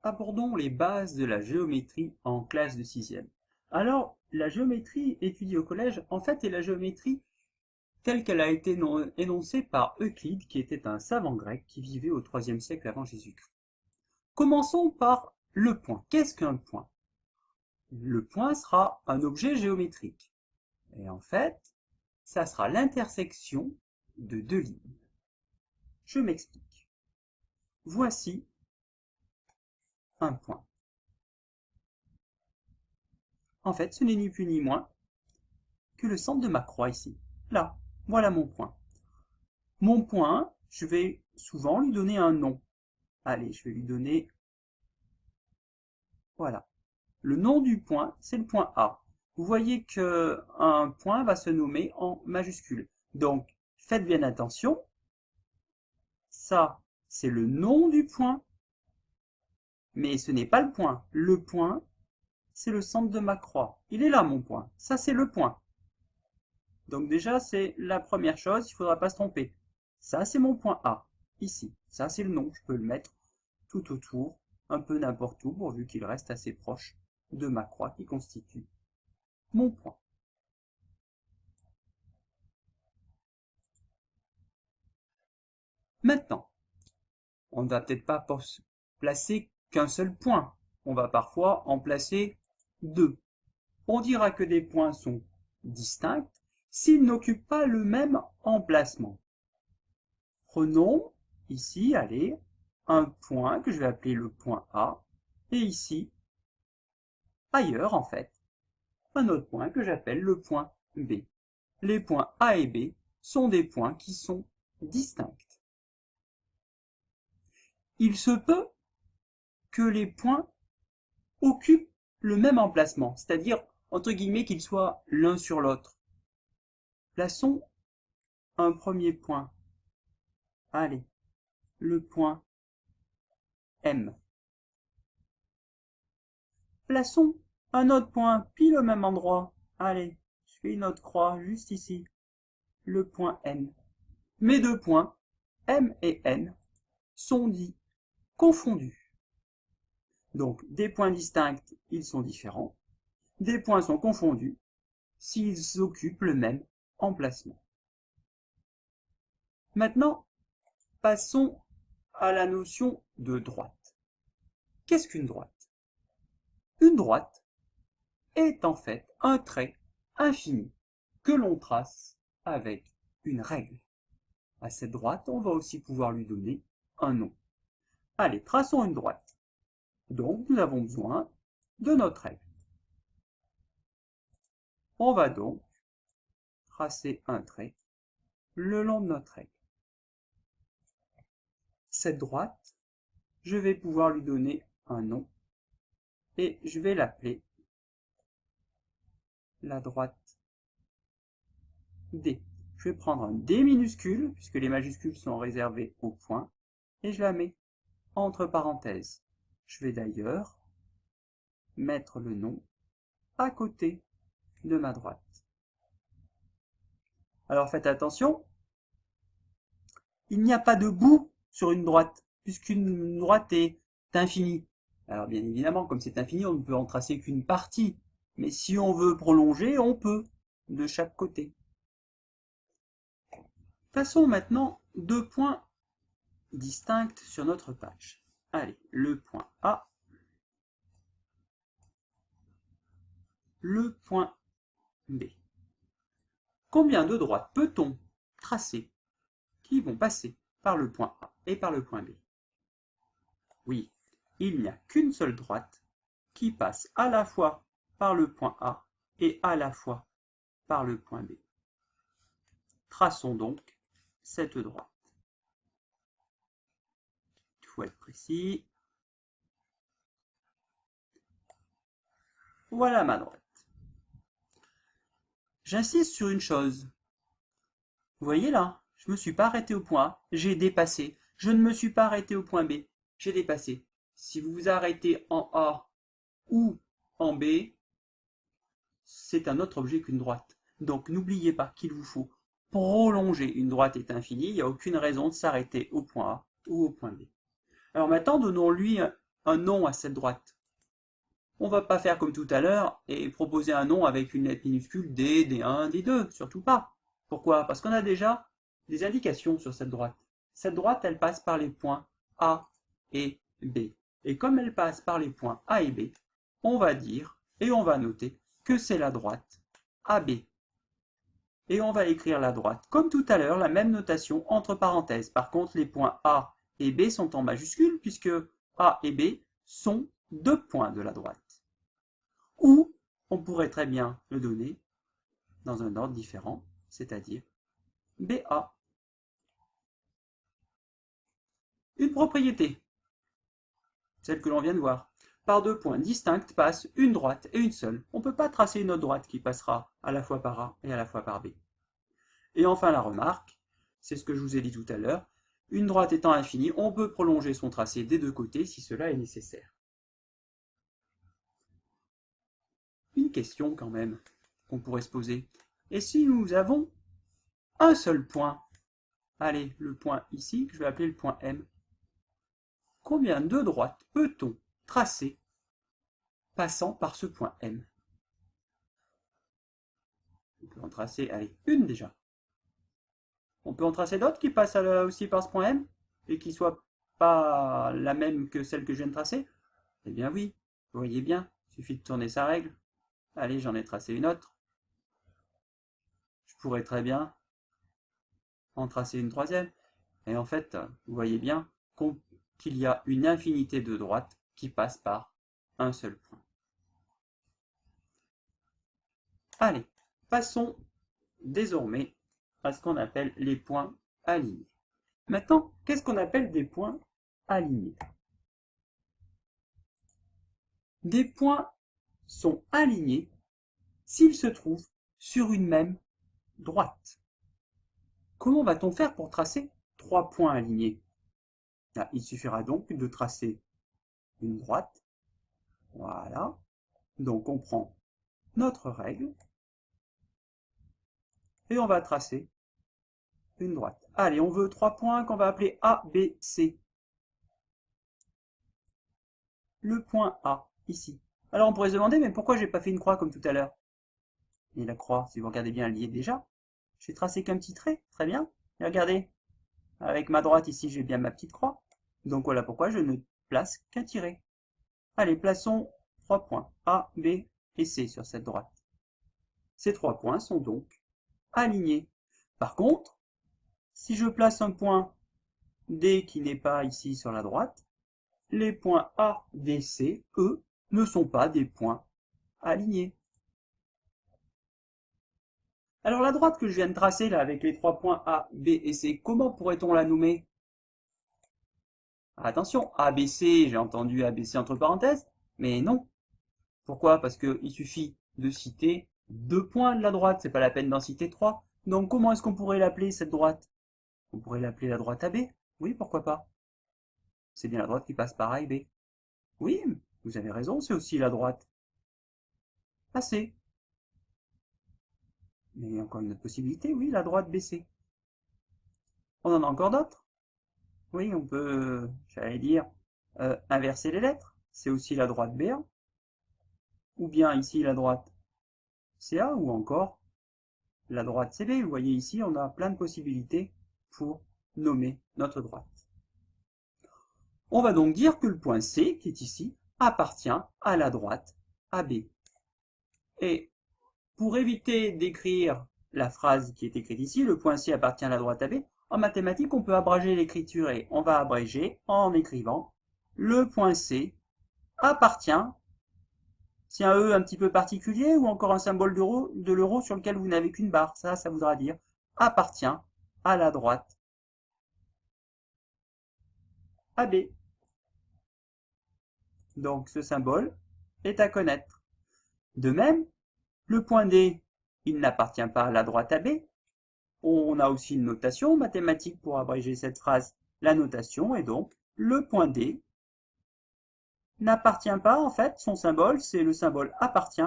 Abordons les bases de la géométrie en classe de 6e. Alors, la géométrie étudiée au collège, en fait, est la géométrie telle qu'elle a été énoncée par Euclide, qui était un savant grec qui vivait au IIIe siècle avant Jésus-Christ. Commençons par le point. Qu'est-ce qu'un point? Le point sera un objet géométrique. Et en fait, ça sera l'intersection de deux lignes. Je m'explique. Voici un point. En fait, ce n'est ni plus ni moins que le centre de ma croix ici. Là, voilà mon point. Mon point, je vais souvent lui donner un nom. Allez, je vais lui donner... Voilà. Le nom du point, c'est le point A. Vous voyez qu'un point va se nommer en majuscule. Donc, faites bien attention. Ça, c'est le nom du point. Mais ce n'est pas le point. Le point, c'est le centre de ma croix. Il est là, mon point. Ça, c'est le point. Donc déjà, c'est la première chose, il ne faudra pas se tromper. Ça, c'est mon point A, ici. Ça, c'est le nom. Je peux le mettre tout autour, un peu n'importe où, pourvu qu'il reste assez proche de ma croix qui constitue mon point. Maintenant, on ne va peut-être pas placer qu'un seul point. On va parfois en placer deux. On dira que des points sont distincts s'ils n'occupent pas le même emplacement. Prenons ici, allez, un point que je vais appeler le point A, et ici, ailleurs en fait, un autre point que j'appelle le point B. Les points A et B sont des points qui sont distincts. Il se peut que les points occupent le même emplacement, c'est-à-dire, entre guillemets, qu'ils soient l'un sur l'autre. Plaçons un premier point. Allez, le point M. Plaçons un autre point pile au même endroit. Allez, je fais une autre croix juste ici. Le point N. Mes deux points, M et N, sont dits confondus. Donc, des points distincts, ils sont différents. Des points sont confondus s'ils occupent le même emplacement. Maintenant, passons à la notion de droite. Qu'est-ce qu'une droite? Une droite est en fait un trait infini que l'on trace avec une règle. À cette droite, on va aussi pouvoir lui donner un nom. Allez, traçons une droite. Donc, nous avons besoin de notre règle. On va donc tracer un trait le long de notre règle. Cette droite, je vais pouvoir lui donner un nom et je vais l'appeler la droite D. Je vais prendre un D minuscule, puisque les majuscules sont réservées au point, et je la mets entre parenthèses. Je vais d'ailleurs mettre le nom à côté de ma droite. Alors faites attention, il n'y a pas de bout sur une droite, puisqu'une droite est infinie. Alors bien évidemment, comme c'est infini, on ne peut en tracer qu'une partie, mais si on veut prolonger, on peut, de chaque côté. Passons maintenant deux points distincts sur notre page. Allez, le point A, le point B. Combien de droites peut-on tracer qui vont passer par le point A et par le point B? Oui, il n'y a qu'une seule droite qui passe à la fois par le point A et à la fois par le point B. Traçons donc cette droite. Il faut être précis. Voilà ma droite. J'insiste sur une chose. Vous voyez là, je ne me suis pas arrêté au point A, j'ai dépassé. Je ne me suis pas arrêté au point B, j'ai dépassé. Si vous vous arrêtez en A ou en B, c'est un autre objet qu'une droite. Donc n'oubliez pas qu'il vous faut prolonger. Une droite est infinie, il n'y a aucune raison de s'arrêter au point A ou au point B. Alors maintenant, donnons-lui un nom à cette droite. On ne va pas faire comme tout à l'heure et proposer un nom avec une lettre minuscule D, D1, D2, surtout pas. Pourquoi? Parce qu'on a déjà des indications sur cette droite. Cette droite, elle passe par les points A et B. Et comme elle passe par les points A et B, on va dire et on va noter que c'est la droite AB. Et on va écrire la droite, comme tout à l'heure, la même notation entre parenthèses. Par contre, les points A et B sont en majuscules, puisque A et B sont deux points de la droite. Ou on pourrait très bien le donner dans un ordre différent, c'est-à-dire BA. Une propriété, celle que l'on vient de voir. Par deux points distincts passe une droite et une seule. On ne peut pas tracer une autre droite qui passera à la fois par A et à la fois par B. Et enfin la remarque, c'est ce que je vous ai dit tout à l'heure, une droite étant infinie, on peut prolonger son tracé des deux côtés si cela est nécessaire. Une question quand même qu'on pourrait se poser. Et si nous avons un seul point, allez, le point ici, que je vais appeler le point M, combien de droites peut-on tracer passant par ce point M? On peut en tracer, allez, une déjà. On peut en tracer d'autres qui passent aussi par ce point M et qui ne soient pas la même que celle que je viens de tracer? Eh bien oui, vous voyez bien, il suffit de tourner sa règle. Allez, j'en ai tracé une autre. Je pourrais très bien en tracer une troisième. Et en fait, vous voyez bien qu'il y a une infinité de droites qui passent par un seul point. Allez, passons désormais à ce qu'on appelle les points alignés. Maintenant, qu'est-ce qu'on appelle des points alignés? Des points sont alignés s'ils se trouvent sur une même droite. Comment va-t-on faire pour tracer trois points alignés? Il suffira donc de tracer une droite. Voilà. Donc on prend notre règle et on va tracer une droite. Allez, on veut trois points qu'on va appeler A, B, C. Le point A, ici. Alors on pourrait se demander, mais pourquoi j'ai pas fait une croix comme tout à l'heure? Et la croix, si vous regardez bien, elle y est déjà. J'ai tracé qu'un petit trait, très bien. Et regardez, avec ma droite ici, j'ai bien ma petite croix. Donc voilà pourquoi je ne place qu'un tiret. Allez, plaçons trois points, A, B et C sur cette droite. Ces trois points sont donc alignés. Par contre, si je place un point D qui n'est pas ici sur la droite, les points A, D, C, eux, ne sont pas des points alignés. Alors la droite que je viens de tracer là avec les trois points A, B et C, comment pourrait-on la nommer? Attention, ABC, j'ai entendu ABC entre parenthèses, mais non. Pourquoi? Parce qu'il suffit de citer deux points de la droite, c'est pas la peine d'en citer trois. Donc comment est-ce qu'on pourrait l'appeler cette droite? On pourrait l'appeler la droite AB. Oui, pourquoi pas? C'est bien la droite qui passe par A et B. Oui, vous avez raison, c'est aussi la droite AC. Mais il y a encore une autre possibilité, oui, la droite BC. On en a encore d'autres? Oui, on peut, j'allais dire, inverser les lettres. C'est aussi la droite B1. Ou bien ici la droite CA, ou encore la droite CB. Vous voyez ici, on a plein de possibilités pour nommer notre droite. On va donc dire que le point C, qui est ici, appartient à la droite AB. Et pour éviter d'écrire la phrase qui est écrite ici, le point C appartient à la droite AB, en mathématiques, on peut abréger l'écriture et on va abréger en écrivant le point C appartient, c'est un E un petit peu particulier ou encore un symbole de l'euro sur lequel vous n'avez qu'une barre, ça voudra dire appartient à la droite AB. Donc ce symbole est à connaître. De même, le point D, il n'appartient pas à la droite AB. On a aussi une notation mathématique pour abréger cette phrase. La notation est donc le point D n'appartient pas, en fait, son symbole, c'est le symbole appartient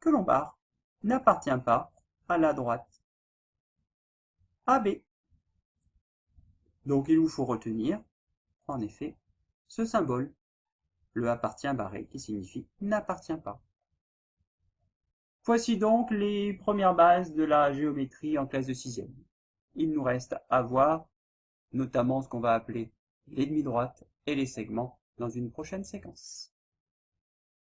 que l'on barre, n'appartient pas à la droite AB. Donc il vous faut retenir, en effet, ce symbole. le appartient barré qui signifie n'appartient pas. Voici donc les premières bases de la géométrie en classe de 6e. Il nous reste à voir notamment ce qu'on va appeler les demi-droites et les segments dans une prochaine séquence.